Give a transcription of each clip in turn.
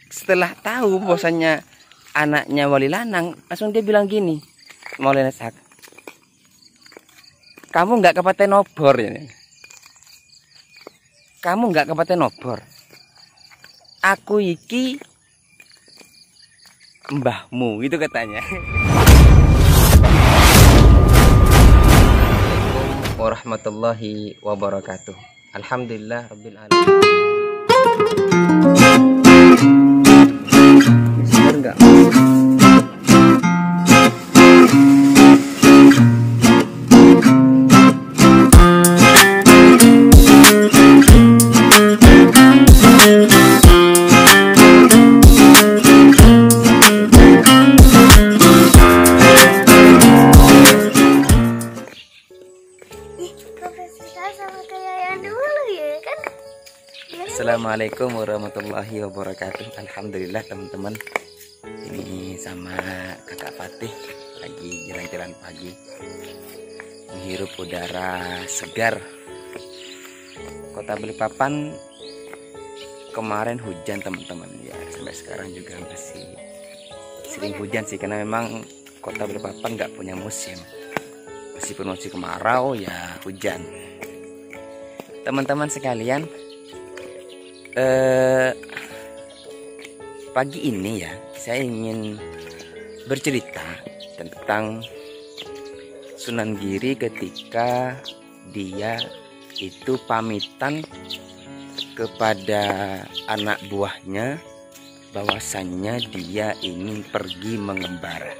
setelah tahu bahwasannya anaknya Wali Lanang, langsung dia bilang gini, Maulana Ishak, kamu nggak kabupaten Obor ya? Kamu nggak kabupaten Obor. Aku iki mbahmu, itu katanya. Assalamualaikum warahmatullahi wabarakatuh. Alhamdulillah rabbil alamin. Bener enggak? Assalamualaikum warahmatullahi wabarakatuh. Alhamdulillah teman-teman, ini sama kakak Fatih lagi jalan-jalan pagi menghirup udara segar. Kota Balikpapan kemarin hujan teman-teman ya, sampai sekarang juga masih sering hujan sih, karena memang Kota Balikpapan nggak punya musim, meskipun musim kemarau ya hujan. Teman-teman sekalian, pagi ini ya saya ingin bercerita tentang Sunan Giri ketika dia itu pamitan kepada anak buahnya bahwasannya dia ingin pergi mengembara.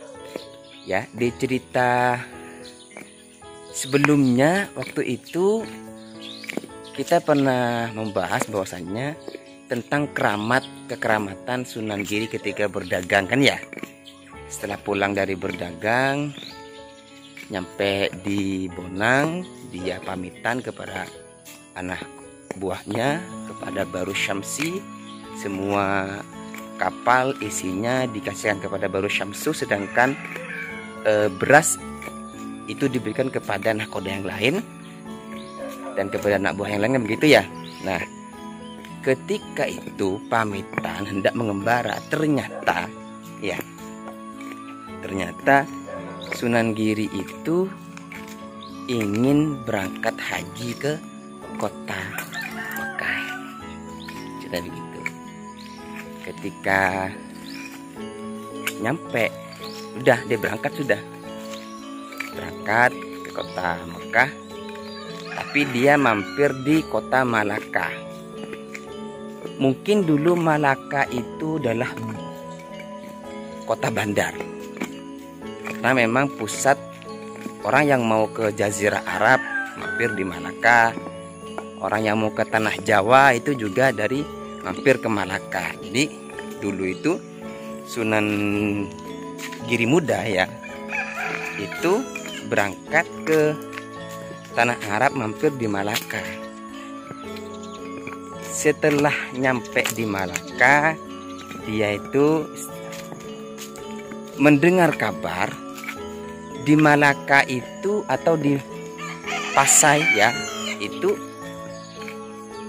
Ya, di cerita sebelumnya waktu itu kita pernah membahas bahwasannya tentang kekeramatan Sunan Giri ketika berdagang kan ya. Setelah pulang dari berdagang, nyampe di Bonang, dia pamitan kepada anak buahnya, kepada Baru Syamsi. Semua kapal isinya dikasihkan kepada Baru Syamsu, sedangkan beras itu diberikan kepada nahkoda yang lain dan kepada anak buah yang lain, begitu ya. Nah, ketika itu pamitan hendak mengembara, ternyata Sunan Giri itu ingin berangkat haji ke kota Mekah. Sudah begitu. Ketika nyampe, udah dia berangkat ke kota Mekah. Tapi dia mampir di kota Malaka. Mungkin dulu Malaka itu adalah kota bandar, karena memang pusat orang yang mau ke Jazirah Arab mampir di Malaka. Orang yang mau ke tanah Jawa itu juga dari mampir ke Malaka. Jadi dulu itu Sunan Giri Muda ya, itu berangkat ke tanah Arab, mampir di Malaka. Setelah nyampe di Malaka, dia itu mendengar kabar di Malaka itu, atau di Pasai ya, itu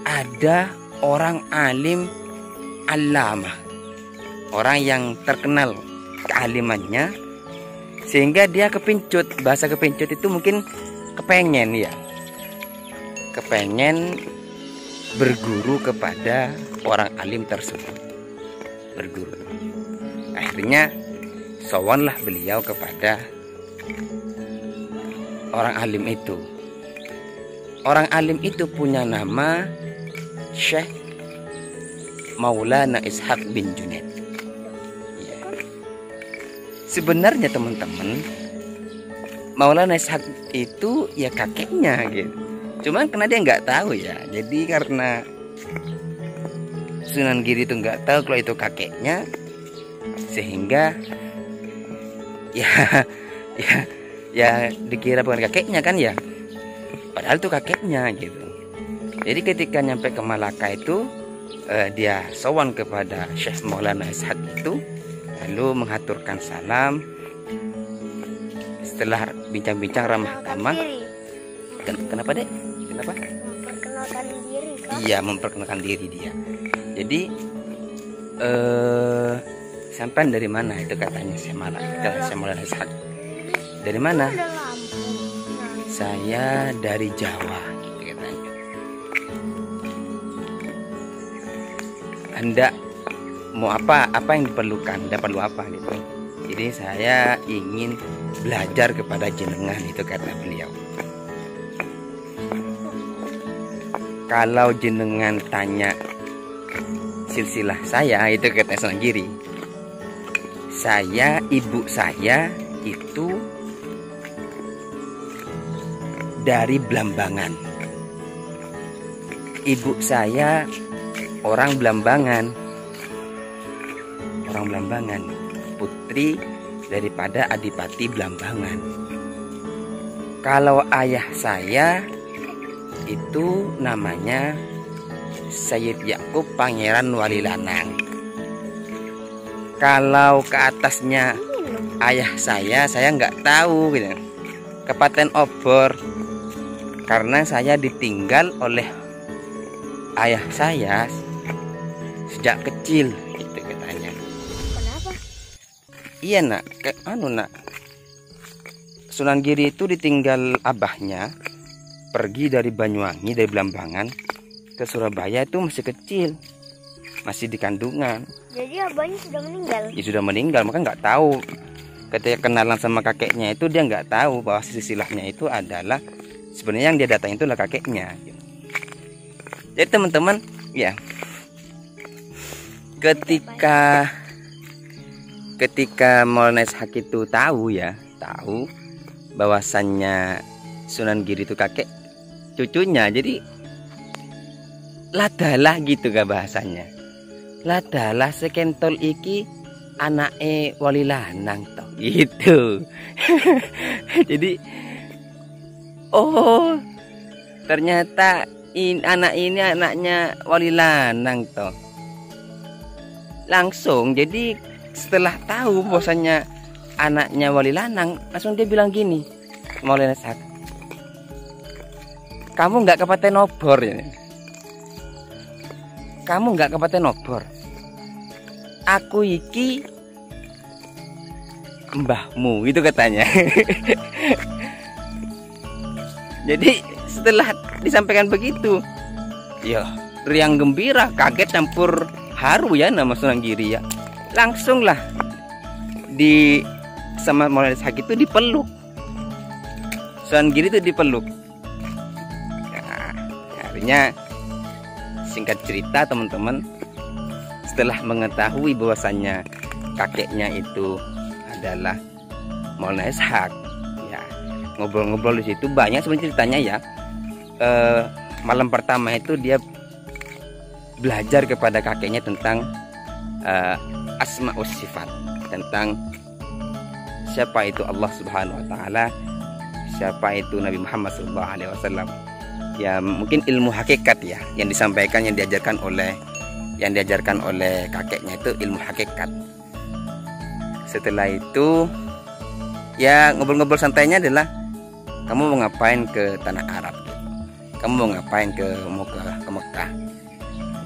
ada orang alim alama, orang yang terkenal kealimannya, sehingga dia kepincut. Bahasa kepincut itu mungkin kepengen berguru kepada orang alim tersebut, berguru. Akhirnya sowanlah beliau kepada orang alim itu. Orang alim itu punya nama Syekh Maulana Ishak bin Junaid ya. Sebenarnya teman-teman, Maulana Ishak itu ya kakeknya gitu. Cuman karena dia nggak tahu ya. Jadi karena Sunan Giri itu nggak tahu kalau itu kakeknya, sehingga ya dikira bukan kakeknya kan ya. Padahal itu kakeknya gitu. Jadi ketika nyampe ke Malaka itu, dia sowan kepada Syekh Maulana Ishak itu, lalu menghaturkan salam. Setelah bincang-bincang ramah tamah, kenapa dek? Kenapa? Memperkenalkan diri kan? Iya, memperkenalkan diri dia. Jadi sampai dari mana itu katanya saya Maulana Ishaq. Dari mana? Saya dari Jawa gitu katanya. Anda mau apa yang diperlukan? Anda perlu apa gitu. Jadi saya ingin belajar kepada jenengan, itu kata beliau. Kalau jenengan tanya silsilah saya, itu kata Sunan Giri, ibu saya itu dari Blambangan. Ibu saya orang Blambangan, putri daripada Adipati Blambangan. Kalau ayah saya itu namanya Sayyid Yakub Pangeran Wali Lanang. Kalau ke atasnya ayah saya nggak tahu gitu. Kabupaten Obor, karena saya ditinggal oleh ayah saya sejak kecil, gitu katanya. Kenapa? Iya nak, nak. Sunan Giri itu ditinggal abahnya, pergi dari Banyuwangi, dari Blambangan ke Surabaya itu masih kecil, masih di kandungan. Jadi abahnya sudah meninggal? Ya sudah meninggal, maka nggak tahu. Ketika kenalan sama kakeknya itu dia nggak tahu bahwa silsilahnya itu adalah sebenarnya yang dia datang itu adalah kakeknya. Jadi teman-teman, ya, ketika Maulana Ishaq itu tahu bahwasannya Sunan Giri itu kakek cucunya, jadi ladalah gitu gak bahasanya. Ladalah sekentol iki anake Wali Lanang toh gitu. Jadi oh ternyata anak ini anaknya Wali Lanang toh. Langsung jadi setelah tahu bahwasanya anaknya Wali Lanang, langsung dia bilang gini, Maulana Ishaq, kamu nggak Kabupaten Obor ya? Kamu nggak Kabupaten Obor. Aku iki mbahmu, itu katanya. Jadi setelah disampaikan begitu, ya riang gembira, kaget campur haru ya nama Sunan Giri ya. Langsung lah sama Maulana Ishaq itu dipeluk. Sunan Giri itu dipeluk. Nah, akhirnya singkat cerita teman-teman, setelah mengetahui bahwasannya kakeknya itu adalah Maulana Ishaq, ya ngobrol-ngobrol di situ banyak sebenarnya ceritanya ya. Malam pertama itu dia belajar kepada kakeknya tentang asma wa sifat, tentang siapa itu Allah Subhanahu wa taala, siapa itu Nabi Muhammad SAW. Ya mungkin ilmu hakikat ya yang disampaikan, yang diajarkan oleh kakeknya itu ilmu hakikat. Setelah itu ya ngobrol-ngobrol santainya adalah, kamu mau ngapain ke tanah Arab gitu? Kamu mau ngapain ke Mekah?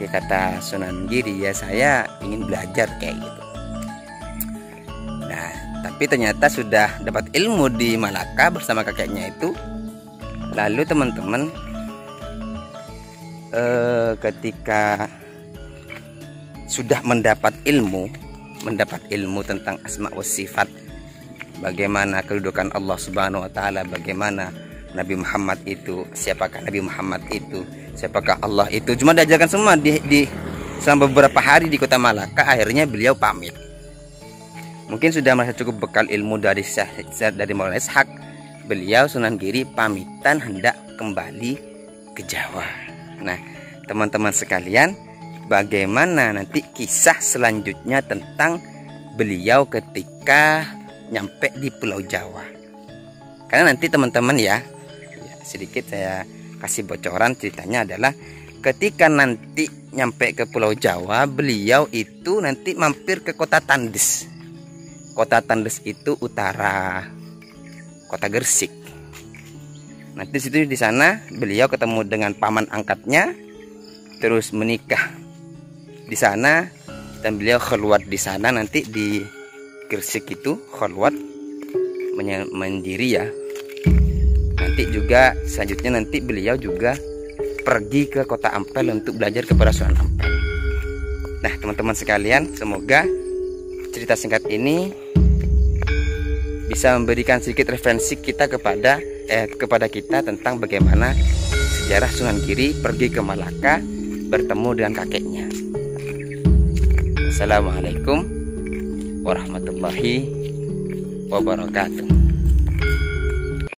Ya kata Sunan Giri, ya saya ingin belajar kayak gitu. Nah tapi ternyata sudah dapat ilmu di Malaka bersama kakeknya itu. Lalu teman-teman, ketika sudah mendapat ilmu tentang asma wa sifat, bagaimana kedudukan Allah Subhanahu wa taala, bagaimana Nabi Muhammad itu, siapakah Nabi Muhammad itu, siapakah Allah itu, cuma diajarkan semua di selama beberapa hari di kota Malaka. Akhirnya beliau pamit. Mungkin sudah merasa cukup bekal ilmu dari Maulana Ishaq. Beliau Sunan Giri pamitan hendak kembali ke Jawa. Nah teman-teman sekalian, bagaimana nanti kisah selanjutnya tentang beliau ketika nyampe di Pulau Jawa. Karena nanti teman-teman ya, sedikit saya kasih bocoran ceritanya adalah ketika nanti nyampe ke Pulau Jawa, beliau itu nanti mampir ke kota Tandes. Kota Tandes itu utara kota Gresik. Nanti situ di sana beliau ketemu dengan paman angkatnya, terus menikah di sana, dan beliau khalwat di sana, nanti di Gresik itu khalwat mendiri ya. Nanti juga selanjutnya nanti beliau juga pergi ke kota Ampel untuk belajar kepada Sunan Ampel. Nah teman-teman sekalian, semoga cerita singkat ini bisa memberikan sedikit referensi kita kepada kita tentang bagaimana sejarah Sunan Giri pergi ke Malaka bertemu dengan kakeknya. Assalamualaikum warahmatullahi wabarakatuh.